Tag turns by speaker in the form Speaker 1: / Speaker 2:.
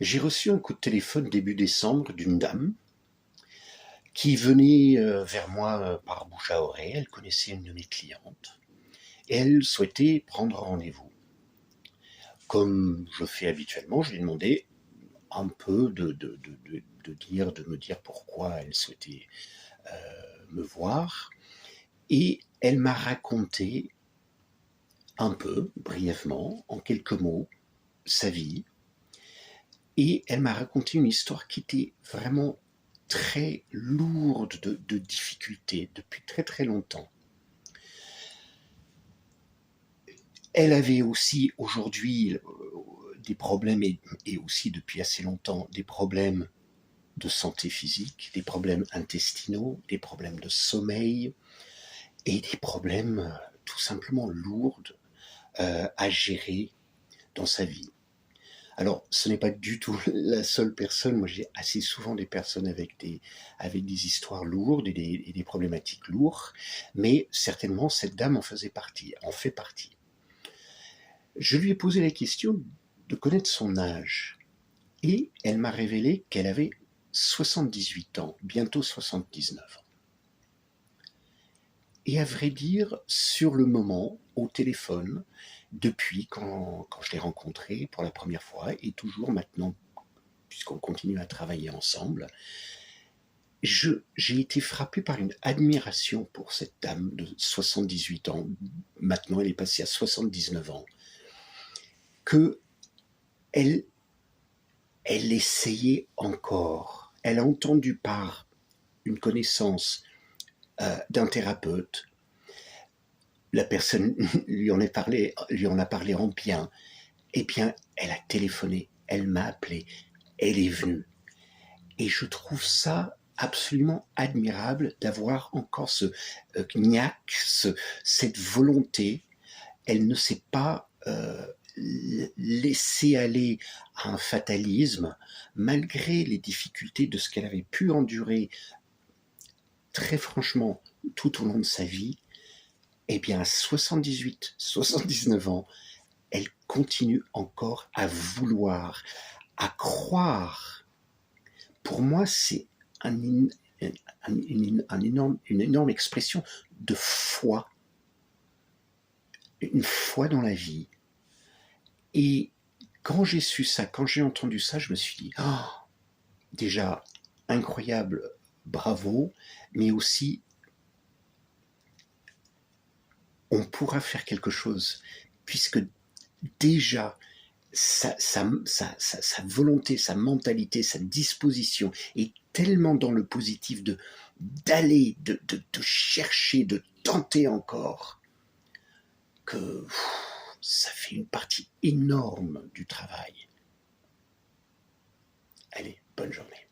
Speaker 1: J'ai reçu un coup de téléphone début décembre d'une dame qui venait vers moi par bouche à oreille. Elle connaissait une de mes clientes et elle souhaitait prendre rendez-vous. Comme je fais habituellement, je lui ai demandé un peu de me dire pourquoi elle souhaitait me voir. Et elle m'a raconté un peu, brièvement, en quelques mots, sa vie. Et elle m'a raconté une histoire qui était vraiment très lourde de difficultés depuis très très longtemps. Elle avait aussi aujourd'hui des problèmes et aussi depuis assez longtemps des problèmes de santé physique, des problèmes intestinaux, des problèmes de sommeil et des problèmes tout simplement lourds à gérer dans sa vie. Alors, ce n'est pas du tout la seule personne. Moi, j'ai assez souvent des personnes avec des histoires lourdes et des problématiques lourdes, mais certainement, cette dame en faisait partie, en fait partie. Je lui ai posé la question de connaître son âge, et elle m'a révélé qu'elle avait 78 ans, bientôt 79 ans. Et à vrai dire, sur le moment, au téléphone, depuis quand je l'ai rencontrée pour la première fois, et toujours maintenant, puisqu'on continue à travailler ensemble, j'ai été frappé par une admiration pour cette dame de 78 ans. Maintenant, elle est passée à 79 ans. Que elle essayait encore. Elle a entendu par une connaissance d'un thérapeute. La personne lui en a parlé en bien. Eh bien, elle a téléphoné, elle m'a appelé, elle est venue. Et je trouve ça absolument admirable d'avoir encore ce gnaque, cette volonté. Elle ne s'est pas laissée aller à un fatalisme, malgré les difficultés de ce qu'elle avait pu endurer très franchement tout au long de sa vie. Eh bien, à 78, 79 ans, elle continue encore à vouloir, à croire. Pour moi, c'est une énorme expression de foi, une foi dans la vie. Et quand j'ai su ça, quand j'ai entendu ça, je me suis dit, oh, déjà, incroyable, bravo, mais aussi, on pourra faire quelque chose, puisque déjà, sa volonté, sa mentalité, sa disposition est tellement dans le positif d'aller, de chercher, de tenter encore, que ça fait une partie énorme du travail. Allez, bonne journée.